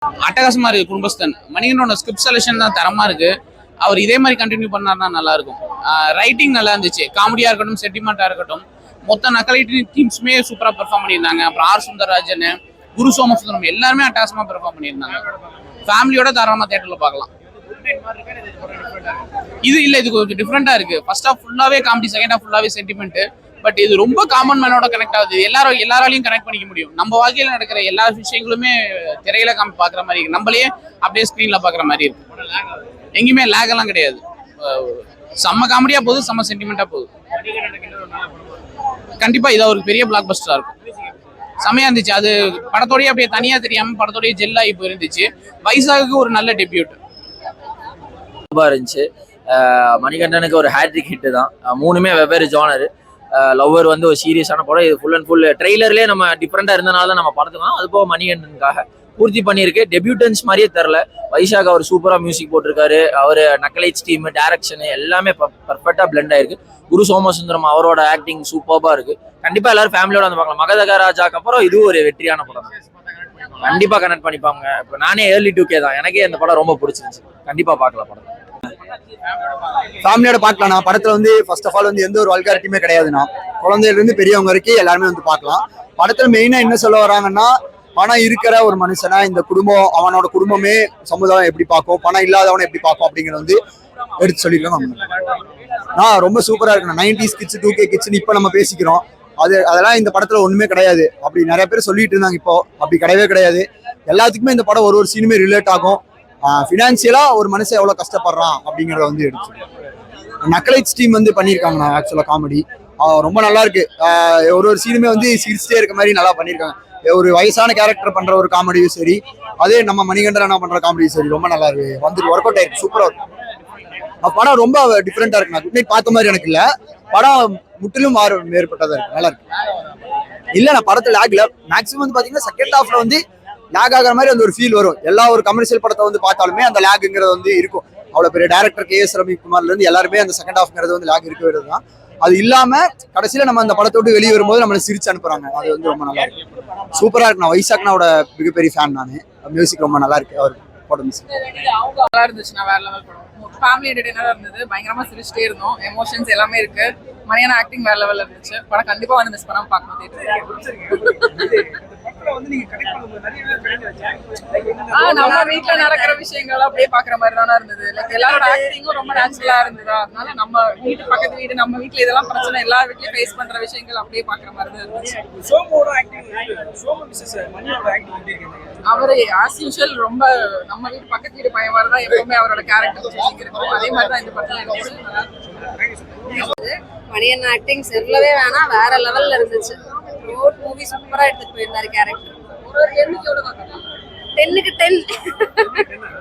அட்டகாசமா இருக்கு குடும்பஸ்தன். மணிகண்டனோட script selection தான் தரமா இருக்கு. அவர் இதே மாதிரி கண்டினியூ பண்ணாருன்னா நல்லா இருக்கும். ரைட்டிங் நல்லா இருந்துச்சு. காமெடியா இருக்கட்டும், சென்டிமெண்டா இருக்கட்டும், மொத்த நக்கலைட் டீம்ஸுமே சூப்பரா பெர்ஃபார்ம் பண்ணியிருந்தாங்க. அப்புறம் ஆர் சுந்தரராஜன், குரு சோமசுந்தரம் எல்லாருமே அட்டகாசமா பெர்ஃபார்ம் பண்ணியிருந்தாங்க. ஃபேமிலியோட தாராளமா தியேட்டர்ல பார்க்கலாம். இது இல்ல, இது கொஞ்சம் டிஃப்ரெண்டா இருக்கு. ஃபர்ஸ்ட் ஹாஃப் ஃபுல்லாவே காமெடி, செகண்ட் ஹாஃப் ஃபுல்லாவே சென்டிமெண்ட். பட் இது ரொம்ப காமன் மேனோட கனெக்ட் ஆகுது. எல்லாராலையும் கனெக்ட் பண்ணிக்க முடியும். நம்ம வாழ்க்கையில நடக்கிற எல்லா விஷயங்களுமே திரையில பாக்குற மாதிரி இருக்கு. நம்மளே அப்படியே ஸ்கிரீன்ல பாக்குற மாதிரி இருக்கு. எங்கேயுமே லேக் எல்லாம் கிடையாது. செம்ம காமெடியா போகுது, செம்ம சென்டிமெண்டா போகுது. கண்டிப்பா இது ஒரு பெரிய பிளாக் பஸ்டரா இருக்கும். செமையா இருந்துச்சு. அது படத்தோடய அப்படியே தனியா தெரியாம படத்தோடய ஜெல்லாகி போயிருந்துச்சு. வைசாகுக்கு ஒரு நல்ல டெபியூட் இருந்துச்சு. மணிகண்டனுக்கு ஒரு ஹேட்ரிக் ஹிட் தான். மூணுமே வெவ்வேறு ஜானர். லவ்வர் வந்து ஒரு சீரியஸான படம். இது ஃபுல் அண்ட் ஃபுல் ட்ரெய்லர்லேயே நம்ம டிஃப்ரெண்டா இருந்தனால தான் நம்ம படத்துக்கலாம். அது போக மணிகண்டனுக்காக பூர்த்தி பண்ணியிருக்கு. டெபியூட்டன்ஸ் மாதிரியே தெரில. வைசாக் அவர் சூப்பரா மியூசிக் போட்டிருக்காரு. அவர் நக்கலைட்ஸ் டீம், டைரக்ஷன் எல்லாமே பர்ஃபெக்டா பிளெண்ட் ஆயிருக்கு. குரு சோமசுந்தரம் அவரோட ஆக்டிங் சூப்பர்பா இருக்கு. கண்டிப்பா எல்லாரும் ஃபேமிலியோட வந்து பார்க்கலாம். மகதக ராஜாக்கு அப்புறம் இது ஒரு வெற்றியான படம். கண்டிப்பா கனெக்ட் பண்ணிப்பாங்க. இப்போ நானே ஏர்லி 2K தான். எனக்கே இந்த படம் ரொம்ப பிடிச்சிருந்துச்சு. கண்டிப்பா பார்க்கலாம் படம். ஃபேமிலியோட பார்க்கலாம். நான் படத்துல வந்து ஃபர்ஸ்ட் ஆஃப் ஆல் வந்து எந்த ஒரு வல்காரிட்டியுமே கிடையாதுண்ணா. குழந்தையில இருந்து பெரியவங்க வரைக்கும் எல்லாருமே வந்து பார்க்கலாம். படத்துல மெயினா என்ன சொல்ல வராங்கன்னா, பணம் இருக்கிற ஒரு மனுஷனா இந்த குடும்பம், அவனோட குடும்பமே சமுதாயம் எப்படி பார்க்கும், பணம் இல்லாதவனை எப்படி பார்க்கும் அப்படிங்கிறத வந்து எடுத்து சொல்லிருக்காங்க. ரொம்ப சூப்பரா இருக்கு. 90s கிட்ஸ், 2K கிட்ஸ் இப்ப நம்ம பேசிக்கிறோம். அதெல்லாம் இந்த படத்துல ஒண்ணுமே கிடையாது. அப்படி நிறைய பேர் சொல்லிட்டு இருந்தாங்க. இப்போ அப்படி கிடையவே கிடையாது. எல்லாத்துக்குமே இந்த படம் ஒரு சீனுமே ரிலேட் ஆகும். ஃபினான்சியலா ஒரு மனுஷன் எவ்வளவு கஷ்டப்படுறான் அப்படிங்கறத வந்து எடுத்து நக்கலைட்ஸ் டீம் வந்து பண்ணியிருக்காங்க. ஆக்சுவலா காமெடி ரொம்ப நல்லா இருக்கு. ஒரு சீனுமே வந்து சிரிச்சிட்டே இருக்க மாதிரி நல்லா பண்ணியிருக்காங்க. ஒரு வயசான கேரக்டர் பண்ற ஒரு காமெடியும் சரி, அதே நம்ம மணிகண்டனா பண்ற காமெடியும் சரி ரொம்ப நல்லா இருக்கு. வந்து ஒர்க் அவுட் ஆயிருக்கு. சூப்பரா இருக்கு. படம் ரொம்ப டிஃப்ரெண்டா இருக்கு. நான் குட் நைட் பார்த்த மாதிரி எனக்கு இல்ல. படம் முற்றிலும் வேறுபட்டதா இருக்கு. நல்லா இருக்கு. இல்ல, நான் படத்துல லேக்ல மேக்ஸிமம் வந்து பாத்தீங்கன்னா செகண்ட் ஹாஃப்ல வந்து லேக் ஆகிற மாதிரி அந்த ஒரு ஃபீல் வரும். எல்லா ஒரு கமர்ஷியல் படத்தை வந்து பார்த்தாலுமே அந்த லேக்ங்கிறது வந்து இருக்கும். அவ்வளவு பெரிய டைரக்டர் KS ரவிக்குமார்ல இருந்து எல்லாருமே அந்த செகண்ட் ஹாஃப்ங்கிறது வந்து லேக் இருக்க வேண்டியது தான். அது இல்லாம கடைசியில நம்ம அந்த படத்தை விட்டு வெளியே வரும்போது நம்மளை சிரிச்சு அனுப்புறாங்க. அது வந்து ரொம்ப நல்லா இருக்கு. சூப்பரா இருக்கு. நான் வைசாக்னாவோட மிகப்பெரிய ஃபேன். நானு மியூசிக் ரொம்ப நல்லா இருக்கு. அவர் போட்ட மியூசிக் நல்லா இருந்துச்சு. நான் வேற லெவல் படம். ஃபேமிலி என்டர்டெய்னரா இருந்தது. பயங்கரமா சிரிச்சிட்டே இருந்தோம். எமோஷன்ஸ் எல்லாமே இருக்கு. மணியான ஆக்டிங் வேற லெவல்ல இருந்துச்சு. படம் கண்டிப்பா வந்து மிஸ் பண்ணாம பார்க்கணும். நம்ம வீட்டுல நடக்கிற விஷயங்கள் அப்படியே பாக்குற மாதிரி தானே இருந்தது. லைக் எல்லாரோட ஆக்டிங்கும் ரொம்ப நேச்சுரலா இருந்ததா. அதனால நம்ம வீட்டு பக்கத்து வீடு, நம்ம வீட்டுல இதெல்லாம் பிரச்சனை எல்லா வீட்லயும் ஃபேஸ் பண்ற விஷயங்கள் அப்படியே பாக்குற மாதிரி தான் இருந்துச்சு. அவரு ஆஸ் யூஷுவல் ரொம்ப நம்ம வீட்டு பக்கத்து வீடு பையன் மாதிரி தான் எப்பவுமே அவரோட கேரக்டர் இருக்கும். அதே மாதிரி தான் இந்த படத்துல இருந்துச்சு. மணியன் ஆக்டிங் சொல்லவே வேணாம், வேற லெவல்ல இருந்துச்சு. ரோட் மூவி சூப்பரா எடுத்துட்டு போயிருந்தாரு கேரக்டர். ஒரு 10க்கு 10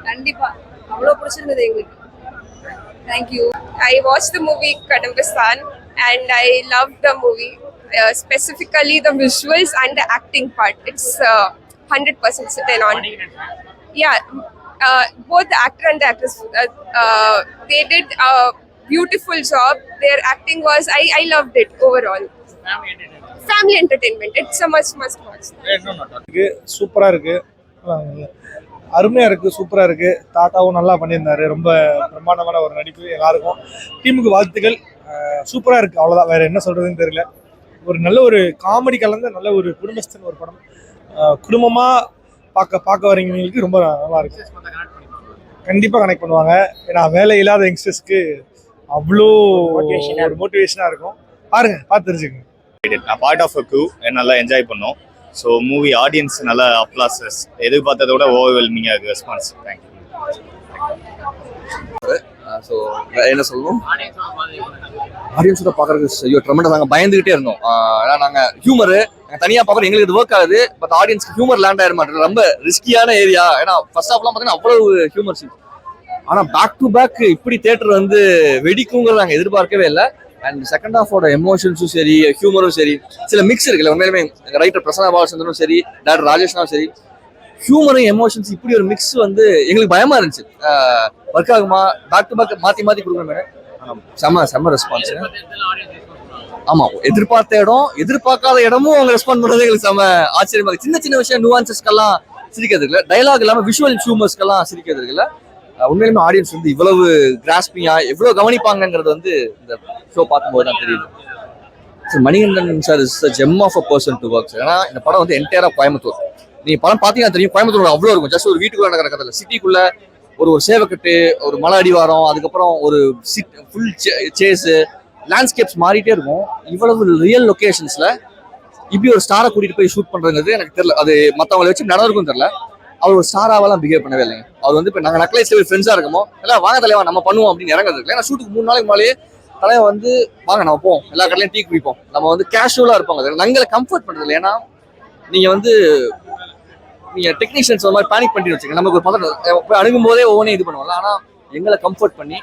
கண்டிப்பா அவ்வளவு பிடிச்சிருந்தது எங்களுக்கு. Thank you. I watched the movie Kadambistan and I loved the movie, specifically the visuals and the acting part. It's 100% sit on. Yeah, both the actor and the actress, they did a beautiful job. Their acting was, I loved it overall. Family entertainment. It's a must watch. சூப்பரா இருக்கு. அருமையா இருக்கு. சூப்பரா இருக்கு. தாத்தாவும் நல்லா பண்ணியிருந்தாரு. ரொம்ப பிரம்மாண்டமான ஒரு நடிப்பு. எல்லாருக்கும் டீமுக்கு வாழ்த்துக்கள். சூப்பரா இருக்கு. அவ்வளவுதான், வேற என்ன சொல்றதுன்னு தெரியல. ஒரு நல்ல ஒரு காமெடி கலந்த நல்ல ஒரு குடும்பஸ்தன் ஒரு படம். குடும்பமா பார்க்க வரவங்களுக்கு ரொம்ப நல்லா இருக்கு. கண்டிப்பா கனெக்ட் பண்ணுவாங்க. ஏன்னா வேலை இல்லாத யங்ஸ்டர்ஸ்க்கு அவ்வளோ ஒரு மோட்டிவேஷனா இருக்கும். பாருங்க, பார்த்து தெரிஞ்சுக்கங்க. நான் பார்ட் ஆஃப் அ க்ரூ நல்லா என்ஜாய் பண்ணோம். ஸோ மூவி ஆடியன்ஸ் நல்லா அப்ளாசஸ், எதிர்பார்த்ததை விட ஓவர்வெல்மிங்காக இருக்கு ரெஸ்பான்ஸ். தேங்க்யூ. ஸோ என்ன சொல்லணும், ஆடியன்ஸோட பார்க்கறதுக்கு ஐயோ ட்ரெமெண்டஸ். நாங்கள் பயந்துகிட்டே இருந்தோம். ஏன்னா நாங்கள் ஹியூமரு தனியாக பார்க்குறோம், எங்களுக்கு இது ஒர்க் ஆகுது. பட் ஆடியன்ஸ்க்கு ஹியூமர் லேண்ட் ஆயிட மாட்டேங்குது. ரொம்ப ரிஸ்கியான ஏரியா. ஏன்னா ஃபர்ஸ்ட் ஹாஃப்லாம் பார்த்தீங்கன்னா அவ்வளவு ஹியூமர் சீன். ஆனால் பேக் டு பேக் இப்படி தேட்டர் வந்து வெடிக்குங்கிறது நாங்கள் எதிர்பார்க்கவே இல்லை. அண்ட் செகண்ட் ஹாஃபோட எமோஷன்ஸும் சரி, ஹியூமரும் சரி, சில மிக்ஸ் இருக்குல்ல. உண்மையிலுமே ரைட்டர் பிரசன்னா பாலச்சந்திரனும் சரி, டைரக்டர் ராஜேஷ்னாவும் சரி, ஹியூமரும் எமோஷன்ஸ் இப்படி ஒரு மிக்ஸ் வந்து எங்களுக்கு பயமா இருந்துச்சு. ஒர்க் ஆகுமா, பேக் டு பேக் மாத்தி கொடுக்குற செம்ம ரெஸ்பான்ஸ். ஆமா, எதிர்பார்த்த இடம், எதிர்பார்க்காத இடமும் அவங்க ரெஸ்பாண்ட் பண்றது எங்களுக்கு செம்ம ஆச்சரியமா இருக்கு. சின்ன சின்ன விஷயம், நுவான்சஸ்க்கெல்லாம் சிரிக்கிறது இல்லை. டைலாக் இல்லாமல் விஷுவல் ஹியூமர்ஸ்க்கெல்லாம் சிரிக்கிறது இல்லை. உண்மையிலுமே ஆடியன்ஸ் வந்து இவ்வளவு கிராஸ்பிங்கா எவ்வளவு கவனிப்பாங்கிறது வந்து இந்த ஷோ பார்க்கும்போது தான் தெரியுது. Manikandan sir is gem of a person to work. ஏன்னா இந்த படம் வந்து என்டையரா கோயம்புத்தூர். நீங்க படம் பார்த்தீங்கன்னா தெரியும், கோயம்புத்தூர் அவ்வளோ இருக்கும். ஜஸ்ட் ஒரு வீட்டுக்குள்ள நடக்கிற கதை இல்லை, சிட்டிக்குள்ள ஒரு சேவக்கட்டு, ஒரு மலை அடிவாரம், அதுக்கப்புறம் ஒரு ஃபுல் சேஸு, லேண்ட்ஸ்கேப்ஸ் மாறிட்டே இருக்கும். இவ்வளவு ரியல் லொகேஷன்ஸ்ல இப்படி ஒரு ஸ்டாரை கூட்டிட்டு போய் ஷூட் பண்றது எனக்கு தெரியல. அது மற்றவங்களை வச்சு நடந்திருக்கும் தெரியல. அவர் ஒரு ஸ்டாராவெல்லாம் பிஹேவ் பண்ணவே இல்லைங்க. அவர் வந்து இப்போ நாங்கள் நக்லைஸ்ல ஃப்ரெண்ட்ஸா இருக்கோமோ எல்லாம் வாங்க தலைவா நம்ம பண்ணுவோம் அப்படின்னு இறங்குறது இல்லை. ஏன்னா ஷூட்டுக்கு 3 நாளைக்கு முன்னாலே தலைவன் வந்து வாங்க நம்ம போவோம், எல்லா கடையிலையும் டீ குடிப்போம், நம்ம வந்து கேஷுவலா இருப்பாங்க. நாங்களை கம்ஃபர்ட் பண்றது இல்லை. ஏன்னா நீங்க டெக்னீஷியன்ஸ் அந்த மாதிரி பேனிக் பண்ணி வச்சுக்கோங்க. நமக்கு ஒரு பதட்டம் போய் அணுகும் போதே ஒவ்வொன்றே இது பண்ணுவோம்ல. ஆனா எங்களை கம்ஃபர்ட் பண்ணி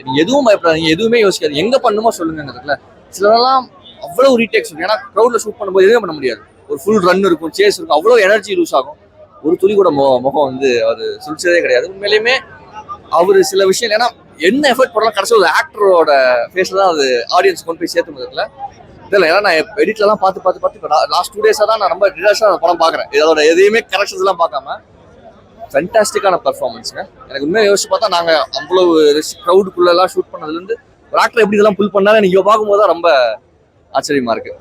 நீங்க எதுவும் பயப்படாதீங்க, எதுவுமே யோசிக்காது, எங்க பண்ணுமோ சொல்லுங்கிறதுல சிலரெல்லாம் அவ்வளவு ரீடேக்ஸ் இருக்கும். ஏன்னா க்ரௌட்ல ஷூட் பண்ணும்போது எதுவுமே பண்ண முடியாது. ஒரு ஃபுல் ரன் இருக்கும், சேஸ் இருக்கும், அவ்வளோ எனர்ஜி லூஸ் ஆகும். ஒரு துளி கூட முகம் வந்து அது சுழிச்சதே கிடையாது. உண்மையிலேயுமே அவரு சில விஷயம் ஏன்னா என்ன எஃபர்ட் போடலாம் கடைசி ஒரு ஆக்டரோட ஃபேஸ்ல தான் அது ஆடியன்ஸ் கொண்டு போய் சேர்த்து முதல்ல தெரியல. ஏன்னா நான் எடிட்லாம் பார்த்து லாஸ்ட் 2 டேஸாக தான் நான் ரொம்ப ரிலாக்ஸாக அந்த படம் பார்க்குறேன். இதோட எதையுமே கரெக்ஷன்ஸ் எல்லாம் பார்க்காம ஃபென்டாஸ்டிக்கான பர்ஃபார்மன்ஸுங்க. எனக்கு உண்மையை யோசிச்சு பார்த்தா நாங்கள் அவ்வளவு க்ரௌடுக்குள்ளெல்லாம் ஷூட் பண்ணதுலேருந்து ஒரு ஆக்டர் எப்படி இதெல்லாம் புல் பண்ணாலும் எனக்கு பார்க்கும்போது தான் ரொம்ப ஆச்சரியமா இருக்கு.